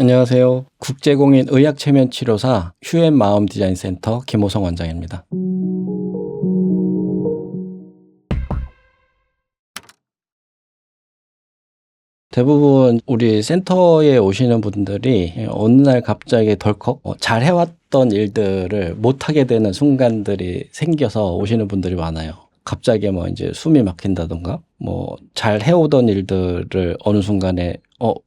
안녕하세요. 국제공인 의학체면치료사 휴앤마음디자인센터 김호성 원장입니다. 대부분 우리 센터에 오시는 분들이 어느 날 갑자기 덜컥 잘 해왔던 일들을 못하게 되는 순간들이 생겨서 오시는 분들이 많아요. 갑자기 이제 숨이 막힌다던가 잘 해오던 일들을 어느 순간에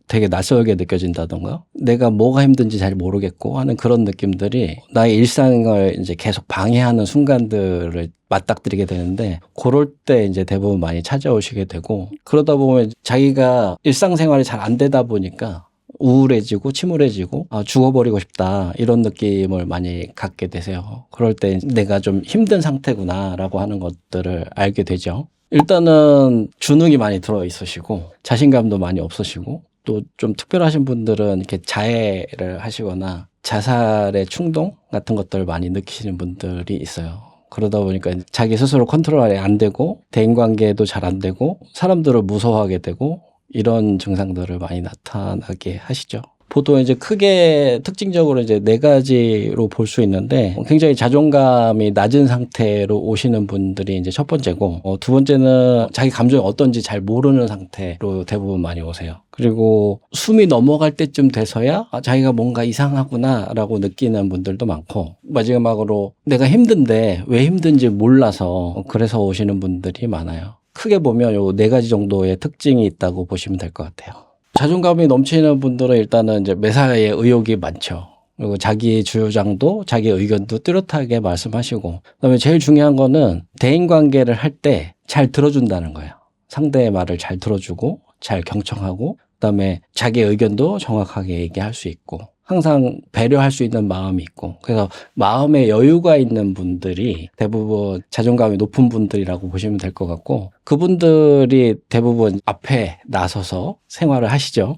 되게 낯설게 느껴진다던가 내가 뭐가 힘든지 잘 모르겠고 하는 그런 느낌들이 나의 일상을 이제 계속 방해하는 순간들을 맞닥뜨리게 되는데, 그럴 때 이제 대부분 많이 찾아오시게 되고, 그러다 보면 자기가 일상생활이 잘 안 되다 보니까 우울해지고 침울해지고 죽어버리고 싶다 이런 느낌을 많이 갖게 되세요. 그럴 때 내가 좀 힘든 상태구나라고 하는 것들을 알게 되죠. 일단은 주눅이 많이 들어 있으시고 자신감도 많이 없으시고, 또 좀 특별하신 분들은 이렇게 자해를 하시거나 자살의 충동 같은 것들을 많이 느끼시는 분들이 있어요. 그러다 보니까 자기 스스로 컨트롤이 안 되고 대인관계도 잘 안 되고 사람들을 무서워하게 되고 이런 증상들을 많이 나타나게 하시죠. 보통 이제 크게 특징적으로 이제 4가지로 볼 수 있는데, 굉장히 자존감이 낮은 상태로 오시는 분들이 이제 첫 번째고, 두 번째는 자기 감정이 어떤지 잘 모르는 상태로 대부분 많이 오세요. 그리고 숨이 넘어갈 때쯤 돼서야 자기가 뭔가 이상하구나라고 느끼는 분들도 많고, 마지막으로 내가 힘든데 왜 힘든지 몰라서 그래서 오시는 분들이 많아요. 크게 보면 요 4가지 정도의 특징이 있다고 보시면 될 것 같아요. 자존감이 넘치는 분들은 일단은 이제 매사에 의욕이 많죠. 그리고 자기 주장도 자기 의견도 뚜렷하게 말씀하시고, 그다음에 제일 중요한 거는 대인관계를 할 때 잘 들어준다는 거예요. 상대의 말을 잘 들어주고 잘 경청하고, 그다음에 자기 의견도 정확하게 얘기할 수 있고, 항상 배려할 수 있는 마음이 있고, 그래서 마음에 여유가 있는 분들이 대부분 자존감이 높은 분들이라고 보시면 될 것 같고, 그분들이 대부분 앞에 나서서 생활을 하시죠.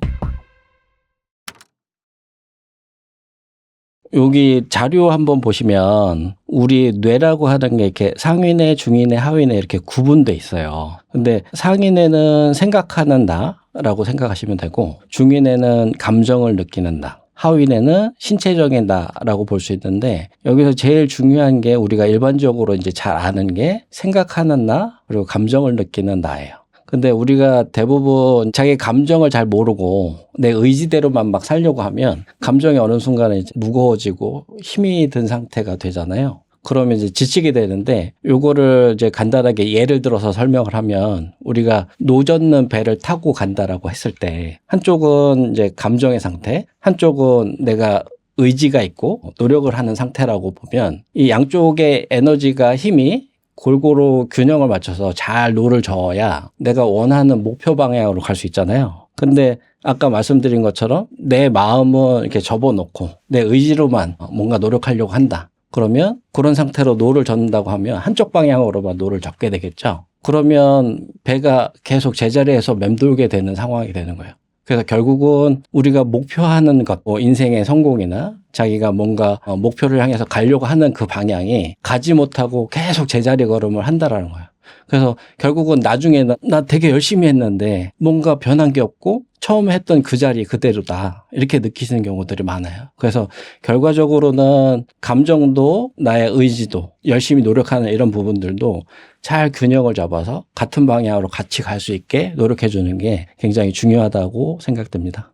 여기 자료 한번 보시면 우리 뇌라고 하는 게 이렇게 상위뇌, 중위뇌, 하위뇌 이렇게 구분돼 있어요. 근데 상위뇌는 생각하는 나라고 생각하시면 되고, 중위뇌는 감정을 느끼는 나, 하위뇌는 신체적인 나라고 볼 수 있는데, 여기서 제일 중요한 게 우리가 일반적으로 이제 잘 아는 게 생각하는 나, 그리고 감정을 느끼는 나예요. 근데 우리가 대부분 자기 감정을 잘 모르고 내 의지대로만 막 살려고 하면 감정이 어느 순간에 무거워지고 힘이 든 상태가 되잖아요. 그러면 이제 지치게 되는데, 요거를 이제 간단하게 예를 들어서 설명을 하면, 우리가 노젓는 배를 타고 간다라고 했을 때 한쪽은 이제 감정의 상태, 한쪽은 내가 의지가 있고 노력을 하는 상태라고 보면, 이 양쪽의 에너지가 힘이 골고루 균형을 맞춰서 잘 노를 저어야 내가 원하는 목표 방향으로 갈 수 있잖아요. 근데 아까 말씀드린 것처럼 내 마음은 이렇게 접어놓고 내 의지로만 뭔가 노력하려고 한다. 그러면 그런 상태로 노를 젓는다고 하면 한쪽 방향으로만 노를 젓게 되겠죠. 그러면 배가 계속 제자리에서 맴돌게 되는 상황이 되는 거예요. 그래서 결국은 우리가 목표하는 것, 인생의 성공이나 자기가 뭔가 목표를 향해서 가려고 하는 그 방향이 가지 못하고 계속 제자리 걸음을 한다라는 거예요. 그래서 결국은 나중에는 나 되게 열심히 했는데 뭔가 변한 게 없고 처음에 했던 그 자리 그대로다, 이렇게 느끼시는 경우들이 많아요. 그래서 결과적으로는 감정도 나의 의지도 열심히 노력하는 이런 부분들도 잘 균형을 잡아서 같은 방향으로 같이 갈 수 있게 노력해 주는 게 굉장히 중요하다고 생각됩니다.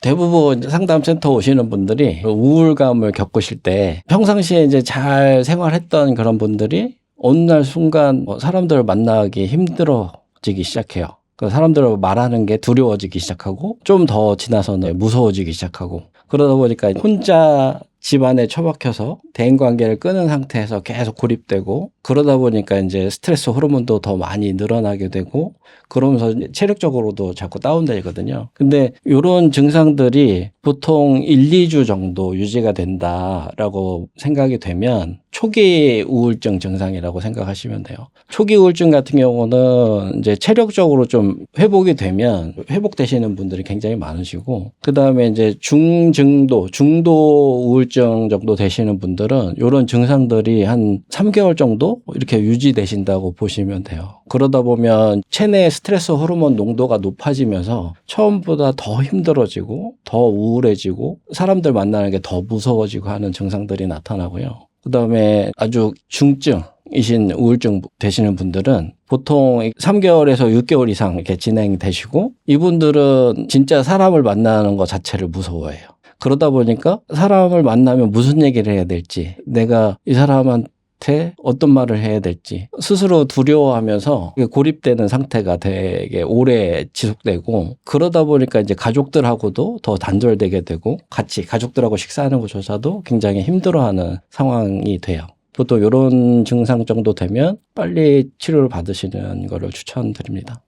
대부분 상담센터 오시는 분들이 우울감을 겪으실 때, 평상시에 이제 잘 생활했던 그런 분들이 어느 날 순간 사람들을 만나기 힘들어지기 시작해요. 사람들을 말하는 게 두려워지기 시작하고, 좀 더 지나서는 무서워지기 시작하고, 그러다 보니까 혼자 집안에 처박혀서 대인관계를 끊은 상태에서 계속 고립되고, 그러다 보니까 이제 스트레스 호르몬도 더 많이 늘어나게 되고, 그러면서 체력적으로도 자꾸 다운되거든요. 근데 이런 증상들이 보통 1, 2주 정도 유지가 된다라고 생각이 되면 초기 우울증 증상이라고 생각하시면 돼요. 초기 우울증 같은 경우는 이제 체력적으로 좀 회복이 되면 회복되시는 분들이 굉장히 많으시고, 그 다음에 이제 중증도, 중도 우울증 우울증 정도 되시는 분들은 이런 증상들이 한 3개월 정도 이렇게 유지되신다고 보시면 돼요. 그러다 보면 체내 스트레스 호르몬 농도가 높아지면서 처음보다 더 힘들어지고 더 우울해지고 사람들 만나는 게 더 무서워지고 하는 증상들이 나타나고요. 그다음에 아주 중증이신 우울증 되시는 분들은 보통 3개월에서 6개월 이상 이렇게 진행되시고 이분들은 진짜 사람을 만나는 것 자체를 무서워해요. 그러다 보니까 사람을 만나면 무슨 얘기를 해야 될지, 내가 이 사람한테 어떤 말을 해야 될지 스스로 두려워하면서 고립되는 상태가 되게 오래 지속되고, 그러다 보니까 이제 가족들하고도 더 단절되게 되고 같이 가족들하고 식사하는 것조차도 굉장히 힘들어하는 상황이 돼요. 보통 이런 증상 정도 되면 빨리 치료를 받으시는 것을 추천드립니다.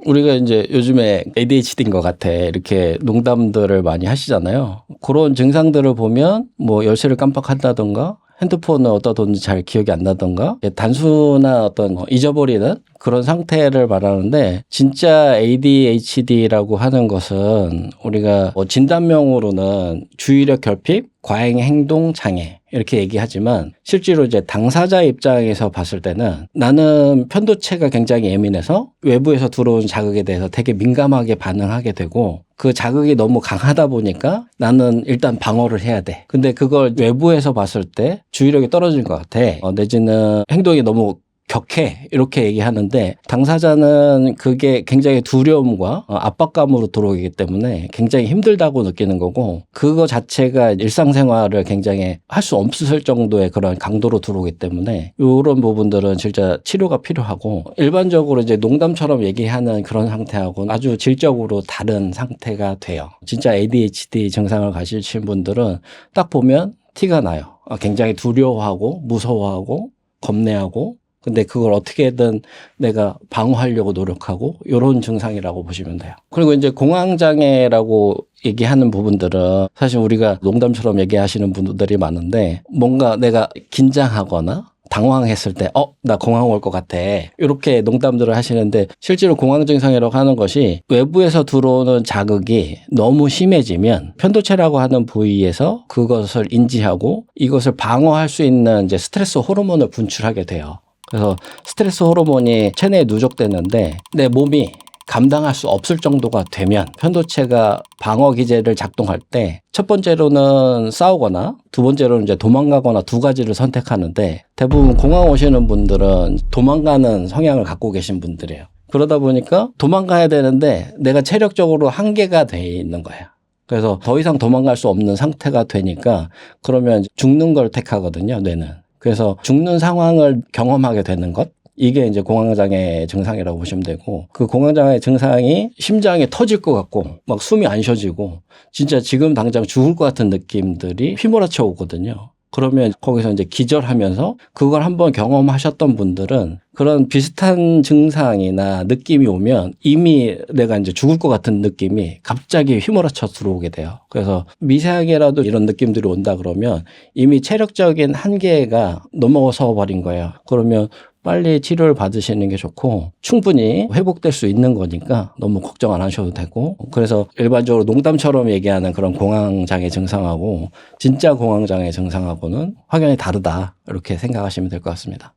우리가 이제 요즘에 ADHD인 것 같아 이렇게 농담들을 많이 하시잖아요. 그런 증상들을 보면 뭐 열쇠를 깜빡한다던가 핸드폰을 어디다 뒀는지 잘 기억이 안 나던가 단순한 어떤 잊어버리는 그런 상태를 말하는데, 진짜 ADHD라고 하는 것은 우리가 진단명으로는 주의력 결핍, 과잉 행동 장애 이렇게 얘기하지만 실제로 이제 당사자 입장에서 봤을 때는 나는 편도체가 굉장히 예민해서 외부에서 들어온 자극에 대해서 되게 민감하게 반응하게 되고, 그 자극이 너무 강하다 보니까 나는 일단 방어를 해야 돼. 근데 그걸 외부에서 봤을 때 주의력이 떨어지는 것 같아. 내지는 행동이 너무 격해 이렇게 얘기하는데, 당사자는 그게 굉장히 두려움과 압박감으로 들어오기 때문에 굉장히 힘들다고 느끼는 거고, 그거 자체가 일상생활을 굉장히 할 수 없을 정도의 그런 강도로 들어오기 때문에 이런 부분들은 진짜 치료가 필요하고, 일반적으로 이제 농담처럼 얘기하는 그런 상태하고는 아주 질적으로 다른 상태가 돼요. 진짜 ADHD 증상을 가지신 분들은 딱 보면 티가 나요. 굉장히 두려워하고 무서워하고 겁내하고, 근데 그걸 어떻게든 내가 방어하려고 노력하고 이런 증상이라고 보시면 돼요. 그리고 이제 공황장애라고 얘기하는 부분들은 사실 우리가 농담처럼 얘기하시는 분들이 많은데, 뭔가 내가 긴장하거나 당황했을 때 나 공황 올 것 같아 이렇게 농담들을 하시는데, 실제로 공황 증상이라고 하는 것이 외부에서 들어오는 자극이 너무 심해지면 편도체라고 하는 부위에서 그것을 인지하고 이것을 방어할 수 있는 이제 스트레스 호르몬을 분출하게 돼요. 그래서 스트레스 호르몬이 체내에 누적되는데 내 몸이 감당할 수 없을 정도가 되면 편도체가 방어 기제를 작동할 때 첫 번째로는 싸우거나 두 번째로는 이제 도망가거나 두 가지를 선택하는데, 대부분 공황 오시는 분들은 도망가는 성향을 갖고 계신 분들이에요. 그러다 보니까 도망가야 되는데 내가 체력적으로 한계가 돼 있는 거예요. 그래서 더 이상 도망갈 수 없는 상태가 되니까 그러면 죽는 걸 택하거든요, 뇌는. 그래서 죽는 상황을 경험하게 되는 것, 이게 이제 공황장애 증상이라고 보시면 되고, 그 공황장애 증상이 심장이 터질 것 같고 막 숨이 안 쉬어지고 진짜 지금 당장 죽을 것 같은 느낌들이 휘몰아쳐 오거든요. 그러면 거기서 이제 기절하면서 그걸 한번 경험하셨던 분들은 그런 비슷한 증상이나 느낌이 오면 이미 내가 이제 죽을 것 같은 느낌이 갑자기 휘몰아쳐 들어오게 돼요. 그래서 미세하게라도 이런 느낌들이 온다 그러면 이미 체력적인 한계가 넘어서 버린 거예요. 그러면 빨리 치료를 받으시는 게 좋고, 충분히 회복될 수 있는 거니까 너무 걱정 안 하셔도 되고, 그래서 일반적으로 농담처럼 얘기하는 그런 공황장애 증상하고 진짜 공황장애 증상하고는 확연히 다르다 이렇게 생각하시면 될 것 같습니다.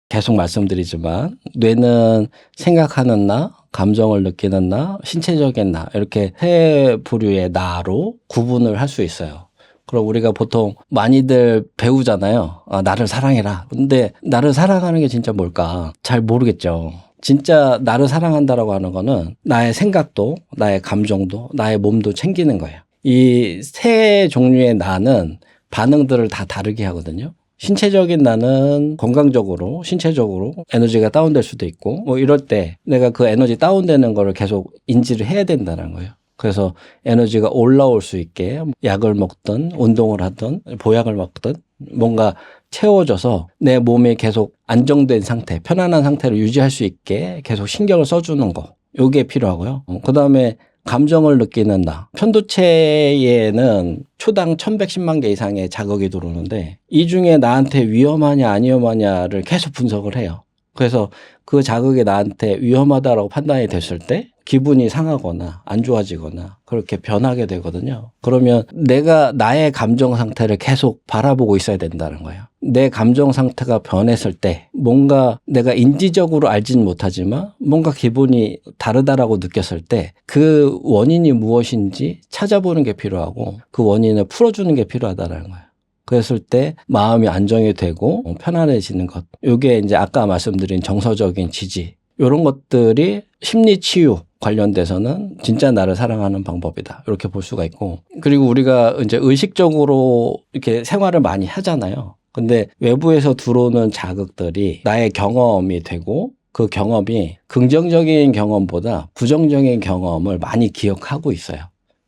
계속 말씀드리지만 뇌는 생각하는 나, 감정을 느끼는 나, 신체적인 나 이렇게 세 부류의 나로 구분을 할 수 있어요. 그럼 우리가 보통 많이들 배우잖아요. 나를 사랑해라. 근데 나를 사랑하는 게 진짜 뭘까? 잘 모르겠죠. 진짜 나를 사랑한다라고 하는 거는 나의 생각도, 나의 감정도, 나의 몸도 챙기는 거예요. 이 세 종류의 나는 반응들을 다 다르게 하거든요. 신체적인 나는 건강적으로, 신체적으로 에너지가 다운될 수도 있고, 뭐 이럴 때 내가 그 에너지 다운되는 거를 계속 인지를 해야 된다는 거예요. 그래서 에너지가 올라올 수 있게 약을 먹든 운동을 하든 보약을 먹든 뭔가 채워져서 내 몸이 계속 안정된 상태, 편안한 상태를 유지할 수 있게 계속 신경을 써주는 거, 요게 필요하고요. 그다음에 감정을 느끼는 나. 편도체에는 초당 1110만 개 이상의 자극이 들어오는데 이 중에 나한테 위험하냐 안 위험하냐를 계속 분석을 해요. 그래서 그 자극이 나한테 위험하다라고 판단이 됐을 때 기분이 상하거나 안 좋아지거나 그렇게 변하게 되거든요. 그러면 내가 나의 감정 상태를 계속 바라보고 있어야 된다는 거예요. 내 감정 상태가 변했을 때 뭔가 내가 인지적으로 알지는 못하지만 뭔가 기분이 다르다라고 느꼈을 때 그 원인이 무엇인지 찾아보는 게 필요하고 그 원인을 풀어주는 게 필요하다는 거예요. 그랬을 때 마음이 안정이 되고 편안해지는 것. 이게 이제 아까 말씀드린 정서적인 지지. 이런 것들이 심리 치유 관련돼서는 진짜 나를 사랑하는 방법이다. 이렇게 볼 수가 있고. 그리고 우리가 이제 의식적으로 이렇게 생활을 많이 하잖아요. 근데 외부에서 들어오는 자극들이 나의 경험이 되고 그 경험이 긍정적인 경험보다 부정적인 경험을 많이 기억하고 있어요.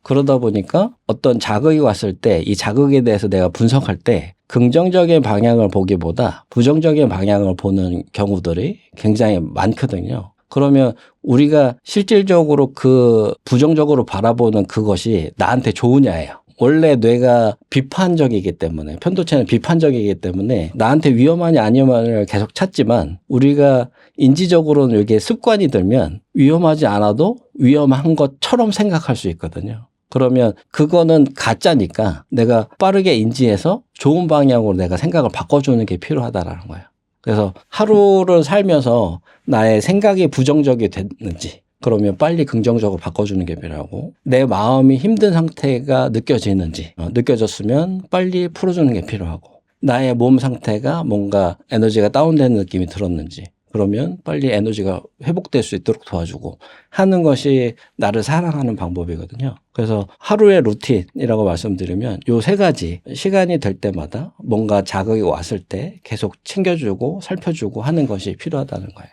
그러다 보니까 어떤 자극이 왔을 때 이 자극에 대해서 내가 분석할 때 긍정적인 방향을 보기보다 부정적인 방향을 보는 경우들이 굉장히 많거든요. 그러면 우리가 실질적으로 그 부정적으로 바라보는 그것이 나한테 좋으냐예요. 원래 뇌가 비판적이기 때문에 편도체는 비판적이기 때문에 나한테 위험하냐 아니냐를 계속 찾지만 우리가 인지적으로는 이게 습관이 들면 위험하지 않아도 위험한 것처럼 생각할 수 있거든요. 그러면 그거는 가짜니까 내가 빠르게 인지해서 좋은 방향으로 내가 생각을 바꿔주는 게 필요하다라는 거예요. 그래서 하루를 살면서 나의 생각이 부정적이 됐는지 그러면 빨리 긍정적으로 바꿔주는 게 필요하고 내 마음이 힘든 상태가 느껴지는지 느껴졌으면 빨리 풀어주는 게 필요하고 나의 몸 상태가 뭔가 에너지가 다운되는 느낌이 들었는지 그러면 빨리 에너지가 회복될 수 있도록 도와주고 하는 것이 나를 사랑하는 방법이거든요. 그래서 하루의 루틴이라고 말씀드리면 요 세 가지 시간이 될 때마다 뭔가 자극이 왔을 때 계속 챙겨주고 살펴주고 하는 것이 필요하다는 거예요.